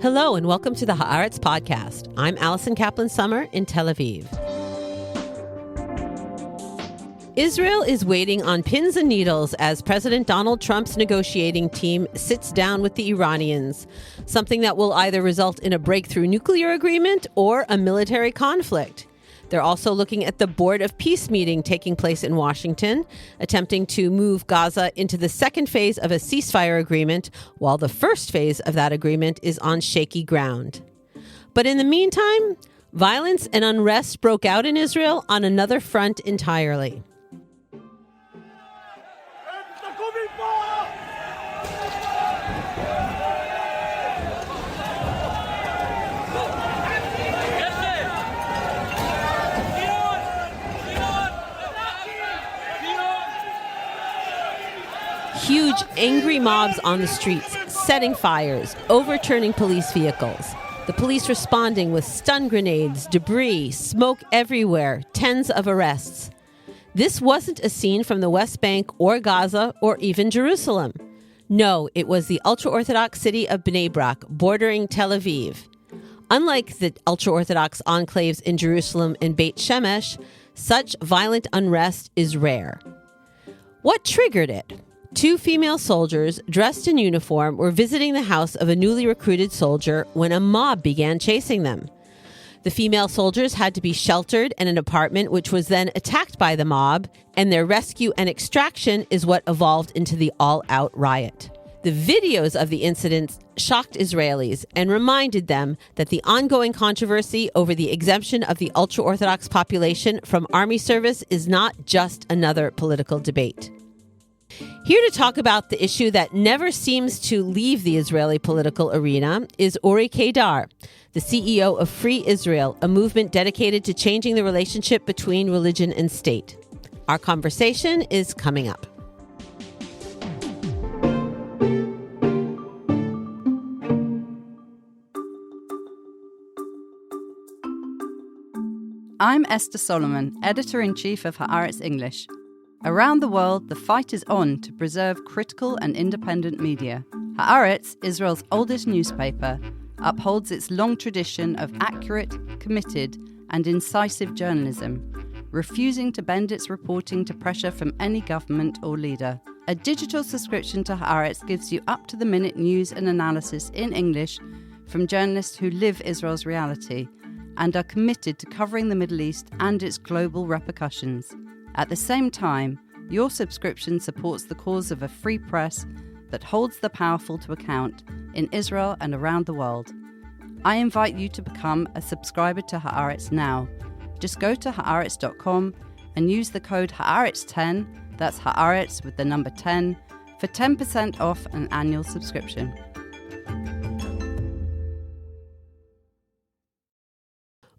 Hello and welcome to the Haaretz Podcast. I'm Allison Kaplan-Summer in Tel Aviv. Israel is waiting on pins and needles as President Donald Trump's negotiating team sits down with the Iranians, something that will either result in a breakthrough nuclear agreement or a military conflict. They're also looking at the Board of Peace meeting taking place in Washington, attempting to move Gaza into the second phase of a ceasefire agreement, while the first phase of that agreement is on shaky ground. But in the meantime, violence and unrest broke out in Israel on another front entirely. Huge, angry mobs on the streets, setting fires, overturning police vehicles. The police responding with stun grenades, debris, smoke everywhere, tens of arrests. This wasn't a scene from the West Bank or Gaza or even Jerusalem. No, it was the ultra-Orthodox city of Bnei Brak, bordering Tel Aviv. Unlike the ultra-Orthodox enclaves in Jerusalem and Beit Shemesh, such violent unrest is rare. What triggered it? Two female soldiers dressed in uniform were visiting the house of a newly recruited soldier when a mob began chasing them. The female soldiers had to be sheltered in an apartment which was then attacked by the mob, and their rescue and extraction is what evolved into the all-out riot. The videos of the incidents shocked Israelis and reminded them that the ongoing controversy over the exemption of the ultra-Orthodox population from army service is not just another political debate. Here to talk about the issue that never seems to leave the Israeli political arena is Uri Keidar, the CEO of Free Israel, a movement dedicated to changing the relationship between religion and state. Our conversation is coming up. I'm Esther Solomon, Editor-in-Chief of Haaretz English. Around the world, the fight is on to preserve critical and independent media. Haaretz, Israel's oldest newspaper, upholds its long tradition of accurate, committed, and incisive journalism, refusing to bend its reporting to pressure from any government or leader. A digital subscription to Haaretz gives you up-to-the-minute news and analysis in English from journalists who live Israel's reality and are committed to covering the Middle East and its global repercussions. At the same time, your subscription supports the cause of a free press that holds the powerful to account in Israel and around the world. I invite you to become a subscriber to Haaretz now. Just go to Haaretz.com and use the code Haaretz10, that's Haaretz with the number 10, for 10% off an annual subscription.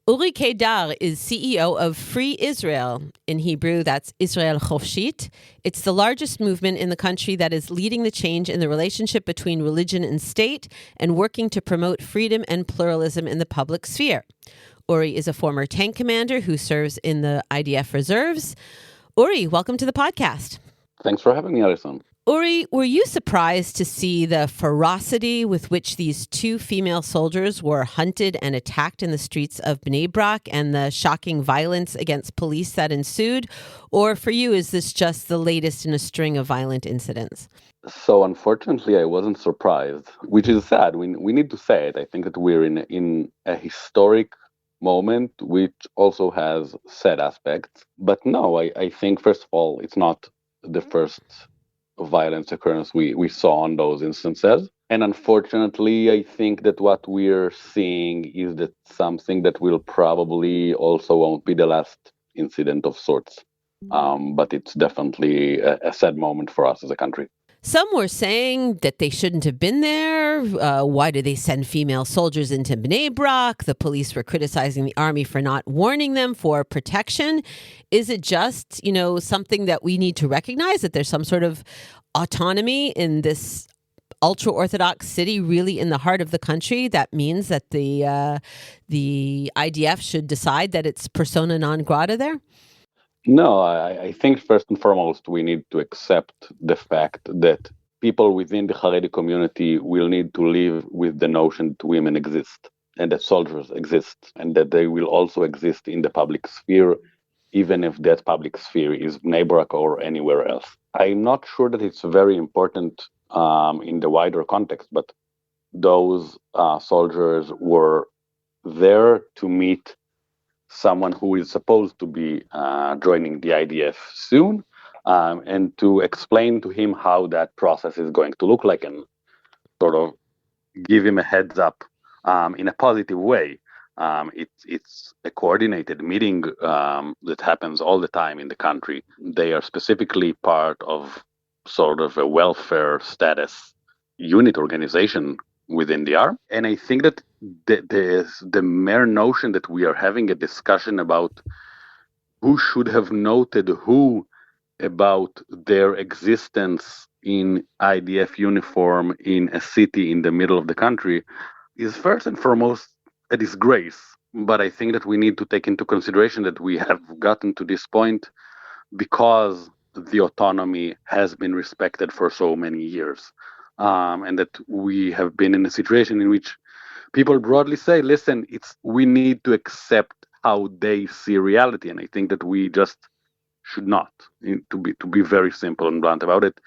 Uri Keidar is CEO of Free Israel. In Hebrew, that's Israel Chofshit. It's the largest movement in the country that is leading the change in the relationship between religion and state and working to promote freedom and pluralism in the public sphere. Uri is a former tank commander who serves in the IDF reserves. Uri, welcome to the podcast. Thanks for having me, Alison. Uri, were you surprised to see the ferocity with which these two female soldiers were hunted and attacked in the streets of Bnei Brak and the shocking violence against police that ensued? Or for you, is this just the latest in a string of violent incidents? So unfortunately, I wasn't surprised, which is sad. We need to say it. I think that we're in a historic moment, which also has sad aspects. But no, I think, first of all, it's not the first violence occurrence we saw on those instances. And unfortunately, I think that what we're seeing is that something that will probably also won't be the last incident of sorts. But it's definitely a sad moment for us as a country. Some were saying that they shouldn't have been there. Why did they send female soldiers into Bnei Brak? The police were criticizing the army for not warning them for protection. Is it just, something that we need to recognize, that there's some sort of autonomy in this ultra-Orthodox city, really in the heart of the country? That means that the IDF should decide that it's persona non grata there? No, I think first and foremost, we need to accept the fact that people within the Haredi community will need to live with the notion that women exist and that soldiers exist and that they will also exist in the public sphere, even if that public sphere is Bnei Brak or anywhere else. I'm not sure that it's very important in the wider context, but those soldiers were there to meet someone who is supposed to be joining the IDF soon, and to explain to him how that process is going to look like and sort of give him a heads up in a positive way. It's a coordinated meeting that happens all the time in the country. They are specifically part of sort of a welfare status unit organization within the army. And I think that the mere notion that we are having a discussion about who should have noted who about their existence in IDF uniform in a city in the middle of the country is first and foremost a disgrace. But I think that we need to take into consideration that we have gotten to this point because the autonomy has been respected for so many years. And that we have been in a situation in which people broadly say, listen, we need to accept how they see reality. And I think that we just should not, to be very simple and blunt about it.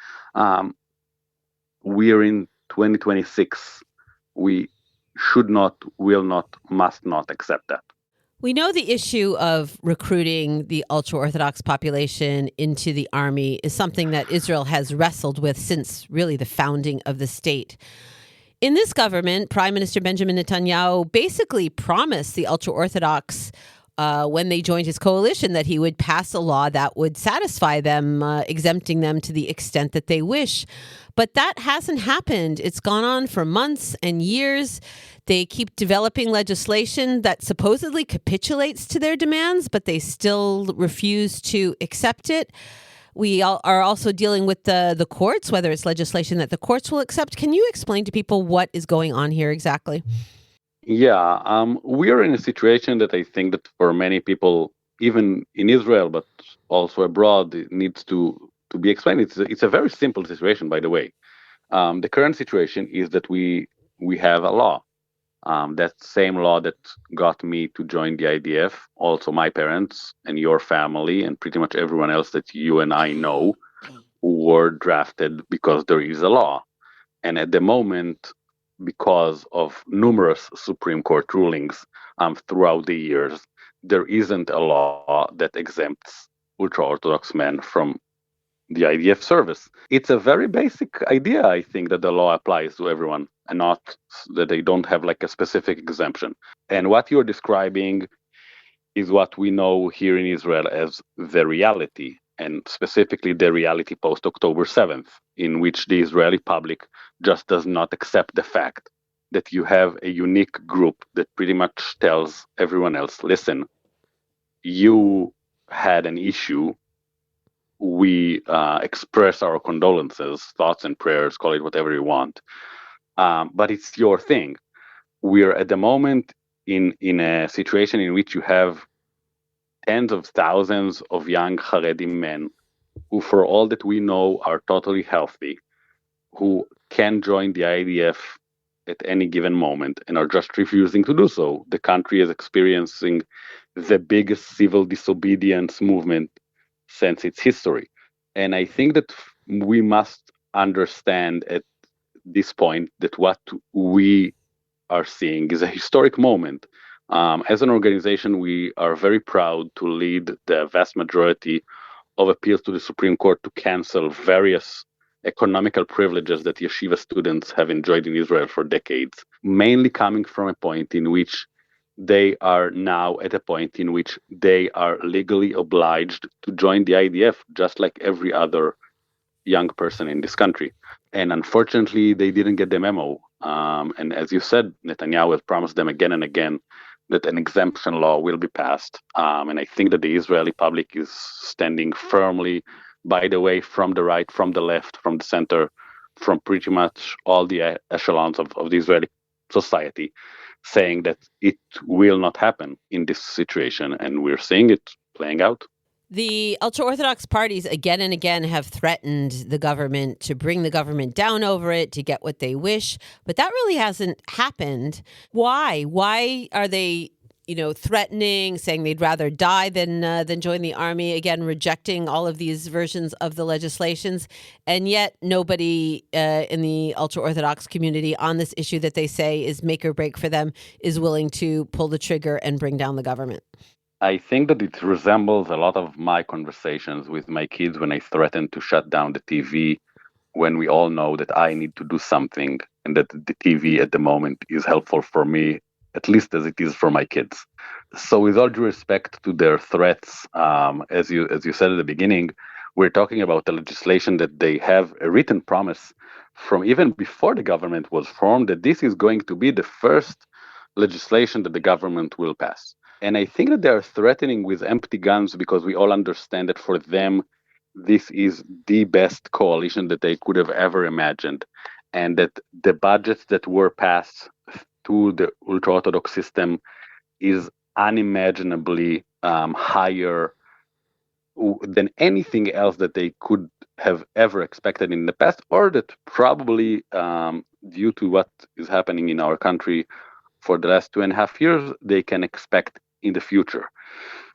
We are in 2026. We should not, will not, must not accept that. We know the issue of recruiting the ultra-Orthodox population into the army is something that Israel has wrestled with since really the founding of the state. In this government, Prime Minister Benjamin Netanyahu basically promised the ultra-Orthodox when they joined his coalition that he would pass a law that would satisfy them, exempting them to the extent that they wish. But that hasn't happened. It's gone on for months and years. They keep developing legislation that supposedly capitulates to their demands, but they still refuse to accept it. We are also dealing with the courts, whether it's legislation that the courts will accept. Can you explain to people what is going on here exactly? Yeah, we are in a situation that I think that for many people, even in Israel, but also abroad, it needs to be explained. It's a very simple situation, by the way. The current situation is that we have a law. That same law that got me to join the IDF, also my parents and your family and pretty much everyone else that you and I know were drafted because there is a law. And at the moment, because of numerous Supreme Court rulings throughout the years, there isn't a law that exempts ultra-Orthodox men from the IDF service. It's a very basic idea, I think, that the law applies to everyone and not that they don't have like a specific exemption. And what you're describing is what we know here in Israel as the reality, and specifically the reality post-October 7th, in which the Israeli public just does not accept the fact that you have a unique group that pretty much tells everyone else, listen, you had an issue, we express our condolences, thoughts and prayers, call it whatever you want, but it's your thing. We're at the moment in a situation in which you have tens of thousands of young Haredi men who, for all that we know, are totally healthy, who can join the IDF at any given moment and are just refusing to do so. The country is experiencing the biggest civil disobedience movement since its history. And I think that we must understand at this point that what we are seeing is a historic moment. As an organization, we are very proud to lead the vast majority of appeals to the Supreme Court to cancel various economical privileges that yeshiva students have enjoyed in Israel for decades, mainly coming from a point in which they are now at a point in which they are legally obliged to join the IDF, just like every other young person in this country. And unfortunately, they didn't get the memo. And as you said, Netanyahu has promised them again and again that an exemption law will be passed. And I think that the Israeli public is standing firmly, by the way, from the right, from the left, from the center, from pretty much all the echelons of the Israeli society, saying that it will not happen in this situation. And we're seeing it playing out. The ultra-Orthodox parties again and again have threatened the government to bring the government down over it to get what they wish, but that really hasn't happened. Why? Why are they, threatening, saying they'd rather die than join the army? Again, rejecting all of these versions of the legislations, and yet nobody in the ultra-Orthodox community on this issue that they say is make or break for them is willing to pull the trigger and bring down the government. I think that it resembles a lot of my conversations with my kids when I threaten to shut down the TV, when we all know that I need to do something and that the TV at the moment is helpful for me, at least as it is for my kids. So with all due respect to their threats, as you said at the beginning, we're talking about the legislation that they have a written promise from even before the government was formed that this is going to be the first legislation that the government will pass. And I think that they are threatening with empty guns because we all understand that for them, this is the best coalition that they could have ever imagined. And that the budgets that were passed to the ultra-Orthodox system is unimaginably higher than anything else that they could have ever expected in the past, or that probably due to what is happening in our country for the last 2.5 years, they can expect in the future.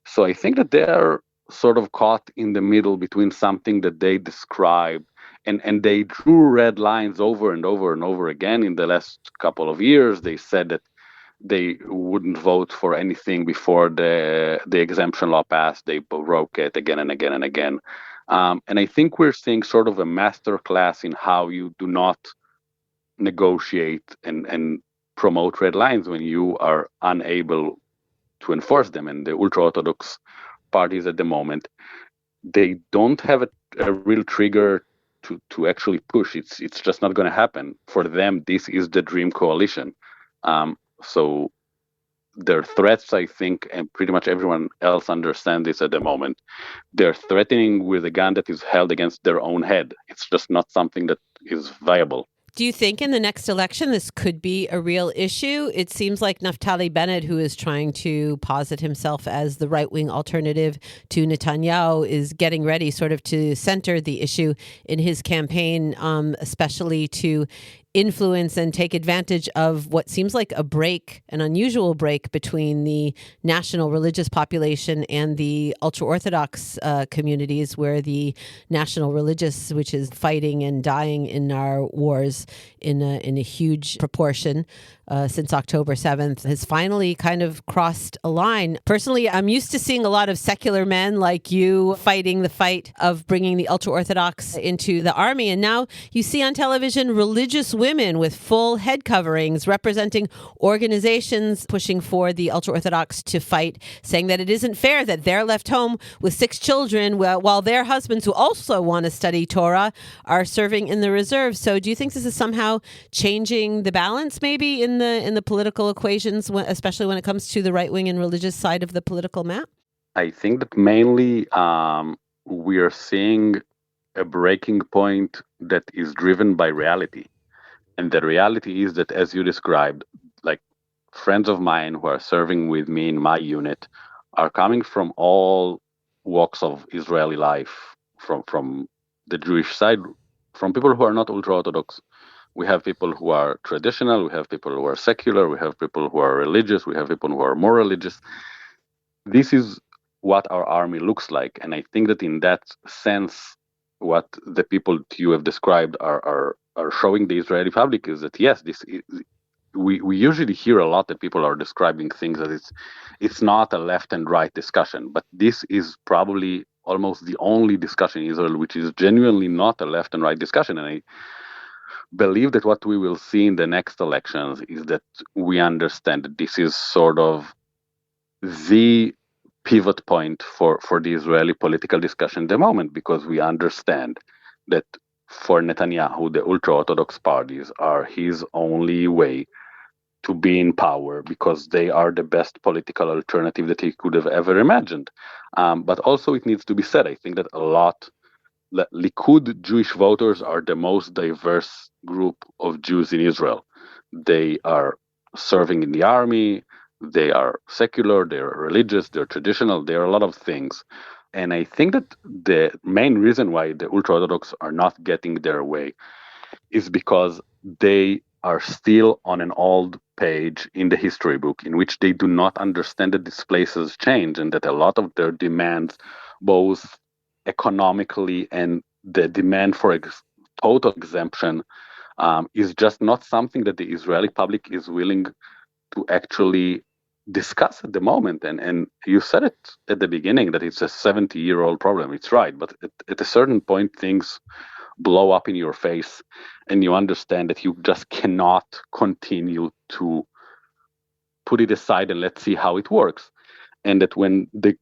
So I think that they are sort of caught in the middle between something that they describe, and they drew red lines over and over and over again in the last couple of years. They said that they wouldn't vote for anything before the exemption law passed. They broke it again and again and again. And I think we're seeing sort of a master class in how you do not negotiate and promote red lines when you are unable to enforce them. And the ultra-Orthodox parties at the moment, they don't have a real trigger to actually push. It's just not going to happen. For them, this is the dream coalition. So their threats, I think, and pretty much everyone else understands this at the moment, they're threatening with a gun that is held against their own head. It's just not something that is viable. Do you think in the next election this could be a real issue? It seems like Naftali Bennett, who is trying to posit himself as the right-wing alternative to Netanyahu, is getting ready sort of to center the issue in his campaign, especially to influence and take advantage of what seems like an unusual break between the national religious population and the ultra-Orthodox communities, where the national religious, which is fighting and dying in our wars in a huge proportion since October 7th, has finally kind of crossed a line. Personally, I'm used to seeing a lot of secular men like you fighting the fight of bringing the ultra-Orthodox into the army. And now you see on television religious women with full head coverings representing organizations pushing for the ultra-Orthodox to fight, saying that it isn't fair that they're left home with 6 children while their husbands, who also want to study Torah, are serving in the reserve. So do you think this is somehow changing the balance maybe in the political equations, especially when it comes to the right-wing and religious side of the political map? I think that mainly we are seeing a breaking point that is driven by reality. And the reality is that, as you described, like friends of mine who are serving with me in my unit are coming from all walks of Israeli life, from the Jewish side, from people who are not ultra-Orthodox. We have people who are traditional, we have people who are secular, we have people who are religious, we have people who are more religious. This is what our army looks like. And I think that in that sense, what the people you have described are showing the Israeli public is that, yes, this is, we usually hear a lot that people are describing things that it's not a left and right discussion, but this is probably almost the only discussion in Israel which is genuinely not a left and right discussion. And I believe that what we will see in the next elections is that we understand that this is sort of the pivot point for the Israeli political discussion at the moment, because we understand that for Netanyahu, the ultra-Orthodox parties are his only way to be in power, because they are the best political alternative that he could have ever imagined. But also it needs to be said, I think that Likud Jewish voters are the most diverse group of Jews in Israel. They are serving in the army, they are secular, they are religious, they're traditional, they are a lot of things. And I think that the main reason why the ultra-Orthodox are not getting their way is because they are still on an old page in the history book in which they do not understand that these places change and that a lot of their demands, both economically and the demand for total exemption, is just not something that the Israeli public is willing to actually discuss at the moment. And you said it at the beginning that it's a 70-year-old problem. It's right, but at a certain point, things blow up in your face and you understand that you just cannot continue to put it aside and let's see how it works. And that when the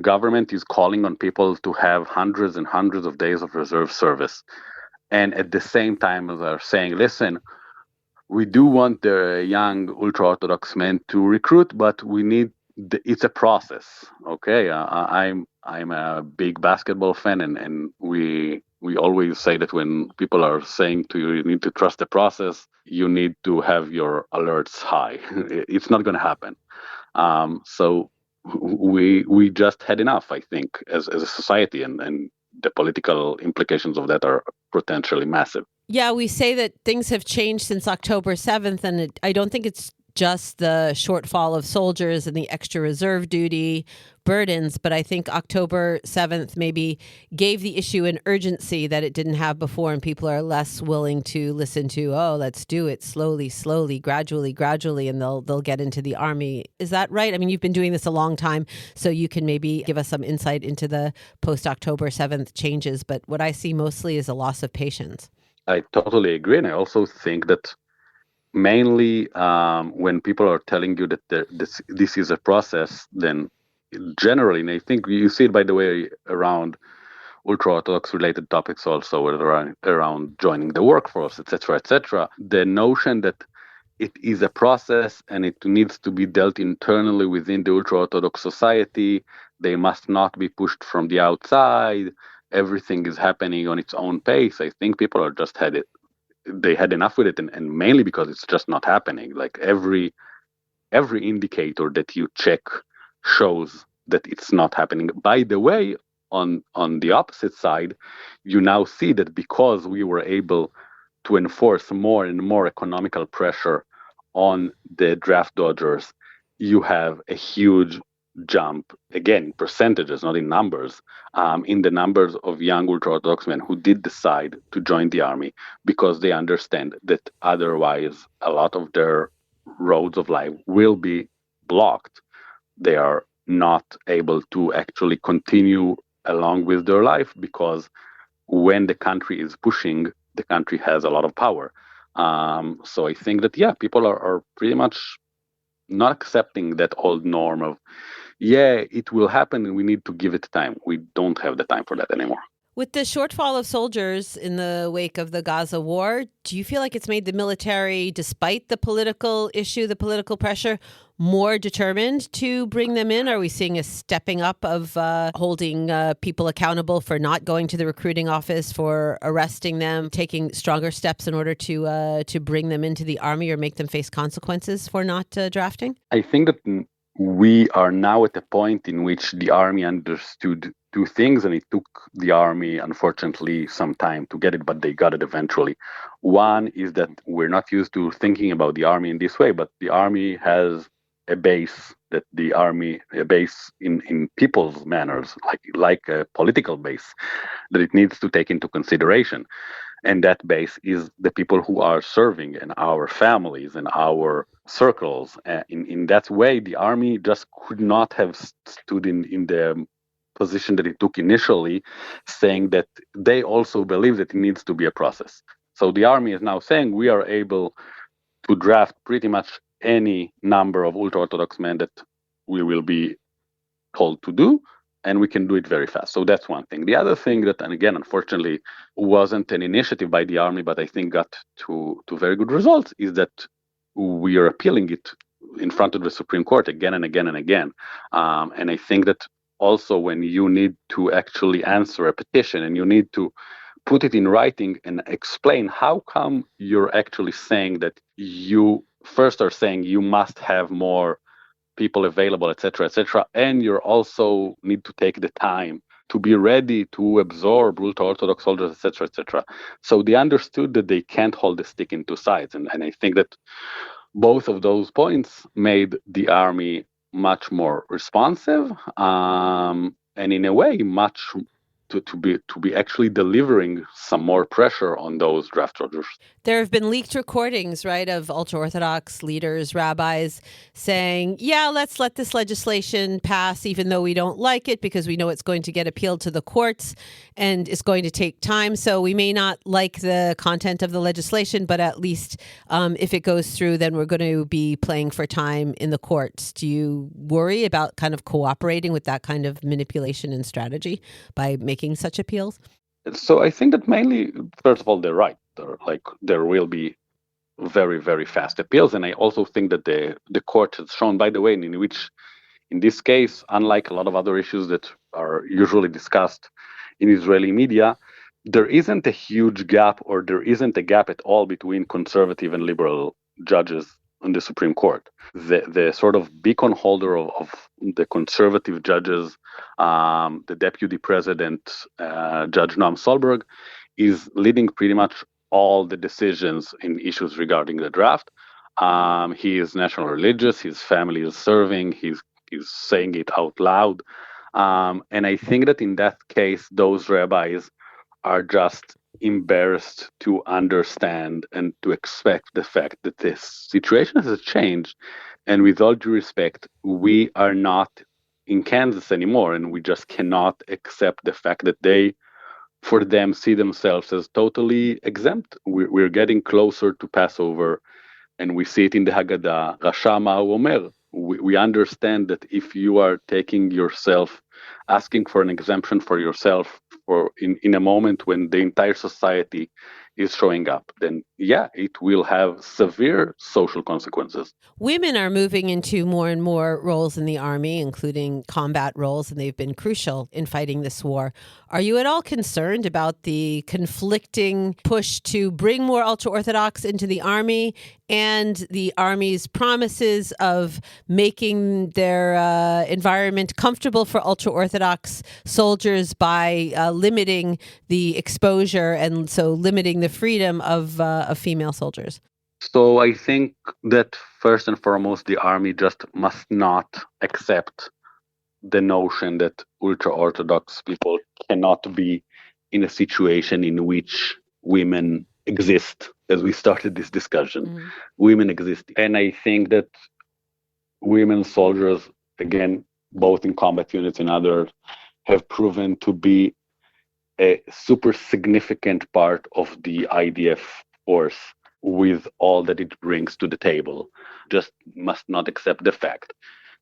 government is calling on people to have hundreds and hundreds of days of reserve service, and at the same time as they're saying, listen, we do want the young ultra-Orthodox men to recruit, but we need it's a process. Okay, I'm a big basketball fan, and we always say that when people are saying to you, you need to trust the process, you need to have your alerts high. It's not going to happen. So we just had enough, I think, as a society, and the political implications of that are potentially massive. Yeah, we say that things have changed since October 7th, and I don't think it's just the shortfall of soldiers and the extra reserve duty burdens, but I think October 7th maybe gave the issue an urgency that it didn't have before, and people are less willing to listen to, oh, let's do it slowly, gradually, and they'll get into the army. Is that right? I mean, you've been doing this a long time, so you can maybe give us some insight into the post-October 7th changes, but what I see mostly is a loss of patience. I totally agree, and I also think that mainly when people are telling you that this is a process, then generally, and I think you see it, by the way, around ultra-Orthodox related topics also, around joining the workforce, etc., the notion that it is a process and it needs to be dealt internally within the ultra-Orthodox society, they must not be pushed from the outside, everything is happening on its own pace. I think people are just they had enough with it, and mainly because it's just not happening. Like every indicator that you check shows that it's not happening. By the way, on the opposite side, you now see that because we were able to enforce more and more economical pressure on the draft dodgers, you have a huge jump, again, in percentages, not in numbers, in the numbers of young ultra-Orthodox men who did decide to join the army because they understand that otherwise a lot of their roads of life will be blocked. They are not able to actually continue along with their life because when the country is pushing, the country has a lot of power. So I think that, yeah, people are pretty much not accepting that old norm of, yeah, it will happen and we need to give it time. We don't have the time for that anymore. With the shortfall of soldiers in the wake of the Gaza war, do you feel like it's made the military, despite the political issue, the political pressure, more determined to bring them in? Are we seeing a stepping up of holding people accountable for not going to the recruiting office, for arresting them, taking stronger steps in order to bring them into the army or make them face consequences for not drafting? I think that we are now at a point in which the army understood two things, and it took the army, unfortunately, some time to get it, but they got it eventually. One is that we're not used to thinking about the army in this way, but the army has a base, a base in people's manners, like a political base, that it needs to take into consideration. And that base is the people who are serving and our families and our circles. In that way, the army just could not have stood in the position that it took initially, saying that they also believe that it needs to be a process. So the army is now saying we are able to draft pretty much any number of ultra-Orthodox men that we will be told to do, and we can do it very fast. So that's one thing. The other thing that, and again, unfortunately, wasn't an initiative by the army, but I think got to very good results, is that we are appealing it in front of the Supreme Court again and again and again. And I think that also when you need to actually answer a petition and you need to put it in writing and explain how come you're actually saying that you first are saying you must have more people available, etc., etc., and you also need to take the time to be ready to absorb ultra-Orthodox soldiers, etc., etc. So they understood that they can't hold the stick in two sides, and I think that both of those points made the army much more responsive, and in a way, much to be actually delivering some more pressure on those draft soldiers. There have been leaked recordings, right, of ultra-Orthodox leaders, rabbis, saying, yeah, let's let this legislation pass, even though we don't like it, because we know it's going to get appealed to the courts and it's going to take time. So we may not like the content of the legislation, but at least if it goes through, then we're going to be playing for time in the courts. Do you worry about kind of cooperating with that kind of manipulation and strategy by making such appeals? So I think that mainly, first of all, they're right. There will be very, very fast appeals. And I also think that the court has shown, by the way, in which, in this case, unlike a lot of other issues that are usually discussed in Israeli media, there isn't a huge gap, or there isn't a gap at all between conservative and liberal judges on the Supreme Court. The sort of beacon holder of the conservative judges, the deputy president, Judge Noam Solberg, is leading pretty much all the decisions in issues regarding the draft. He is national religious, his family is serving, he's saying it out loud. And I think that in that case, those rabbis are just embarrassed to understand and to expect the fact that this situation has changed. And with all due respect, we are not in Kansas anymore, and we just cannot accept the fact that they, for them, see themselves as totally exempt. We're getting closer to Passover, and we see it in the Haggadah, Rasha Ma'u Omer. We understand that if you are taking yourself, asking for an exemption for yourself in a moment when the entire society is showing up, then yeah, it will have severe social consequences. Women are moving into more and more roles in the army, including combat roles, and they've been crucial in fighting this war. Are you at all concerned about the conflicting push to bring more ultra-Orthodox into the army and the army's promises of making their environment comfortable for ultra-Orthodox soldiers by limiting the exposure and so limiting the freedom of female soldiers? So I think that first and foremost, the army just must not accept the notion that ultra-Orthodox people cannot be in a situation in which women exist. As we started this discussion, women exist. And I think that women soldiers, again, both in combat units and others, have proven to be a super significant part of the IDF force with all that it brings to the table. Just must not accept the fact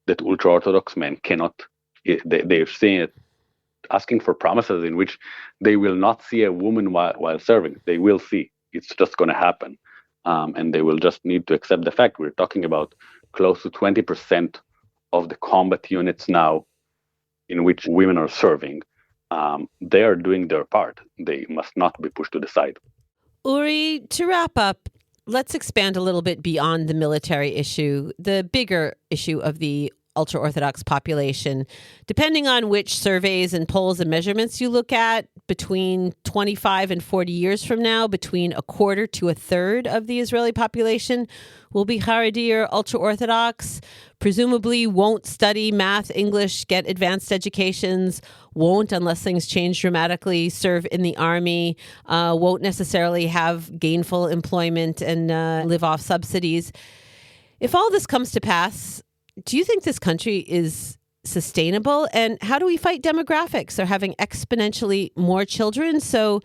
that ultra-Orthodox men cannot, they're seeing it, asking for promises in which they will not see a woman while serving. They will see. It's just going to happen. And they will just need to accept the fact we're talking about close to 20% of the combat units now in which women are serving. They are doing their part. They must not be pushed to the side. Uri, to wrap up, let's expand a little bit beyond the military issue, the bigger issue of the ultra-Orthodox population. Depending on which surveys and polls and measurements you look at, between 25 and 40 years from now, between a quarter to a third of the Israeli population will be Haredi or ultra-Orthodox, presumably won't study math, English, get advanced educations, won't, unless things change dramatically, serve in the army, won't necessarily have gainful employment and live off subsidies. If all this comes to pass, do you think this country is sustainable? And how do we fight demographics? They're having exponentially more children. So,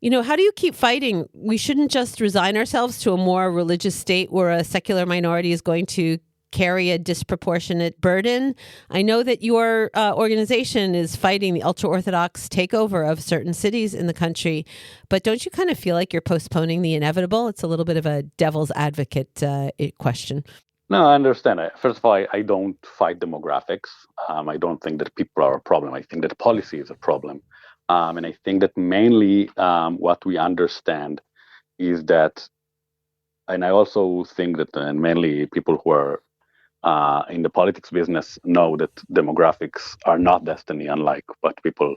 how do you keep fighting? We shouldn't just resign ourselves to a more religious state where a secular minority is going to carry a disproportionate burden. I know that your organization is fighting the ultra-Orthodox takeover of certain cities in the country, but don't you kind of feel like you're postponing the inevitable? It's a little bit of a devil's advocate question. No, I understand. First of all, I don't fight demographics. I don't think that people are a problem. I think that policy is a problem. And I think that mainly what we understand is that, and I also think that mainly people who are in the politics business know that demographics are not destiny, unlike what people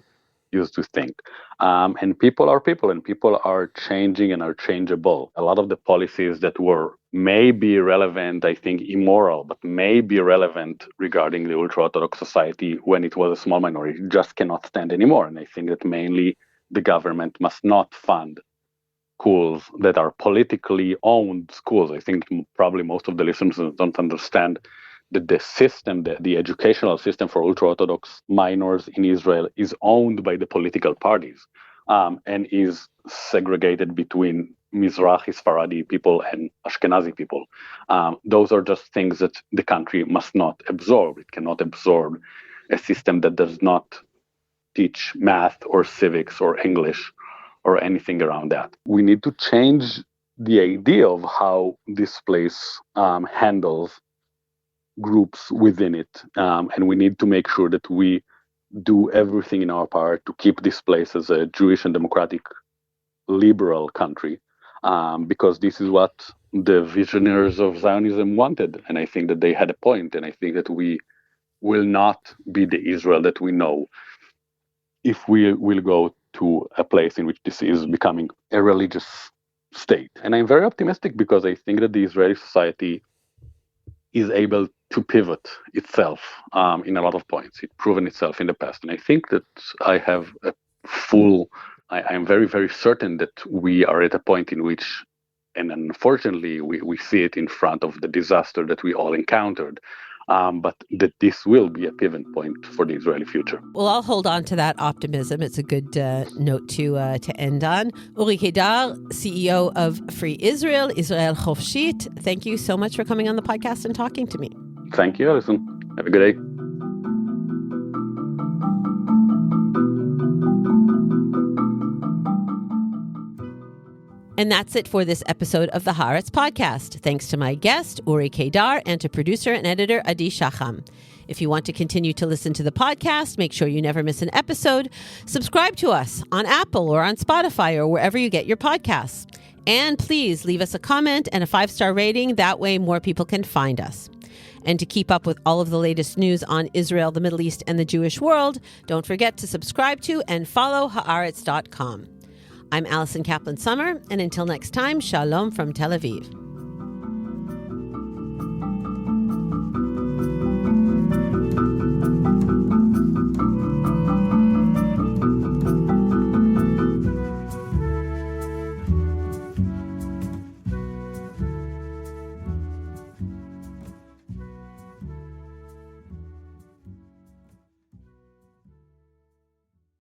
used to think. And people are people, and people are changing and are changeable. A lot of the policies that were maybe relevant, I think immoral, but maybe relevant regarding the ultra-Orthodox society when it was a small minority, just cannot stand anymore. And I think that mainly the government must not fund schools that are politically owned schools. I think probably most of the listeners don't understand that the system, the educational system for ultra-Orthodox minors in Israel is owned by the political parties and is segregated between Mizrahi, Sephardi people and Ashkenazi people. Those are just things that the country must not absorb. It cannot absorb a system that does not teach math or civics or English or anything around that. We need to change the idea of how this place handles groups within it, and we need to make sure that we do everything in our power to keep this place as a Jewish and democratic liberal country, because this is what the visionaries of Zionism wanted, and I think that they had a point, and I think that we will not be the Israel that we know if we will go to a place in which this is becoming a religious state. And I'm very optimistic because I think that the Israeli society is able to pivot itself in a lot of points. It's proven itself in the past. And I think that I am very, very certain that we are at a point in which, and unfortunately, we see it in front of the disaster that we all encountered, but that this will be a pivot point for the Israeli future. Well, I'll hold on to that optimism. It's a good note to end on. Uri Keidar, CEO of Free Israel, Israel Chofshit. Thank you so much for coming on the podcast and talking to me. Thank you, Alison. Have a good day. And that's it for this episode of the Haaretz Podcast. Thanks to my guest, Uri Keidar, and to producer and editor, Adi Shacham. If you want to continue to listen to the podcast, make sure you never miss an episode. Subscribe to us on Apple or on Spotify or wherever you get your podcasts. And please leave us a comment and a 5-star rating. That way more people can find us. And to keep up with all of the latest news on Israel, the Middle East, and the Jewish world, don't forget to subscribe to and follow Haaretz.com. I'm Alison Kaplan-Summer, and until next time, shalom from Tel Aviv.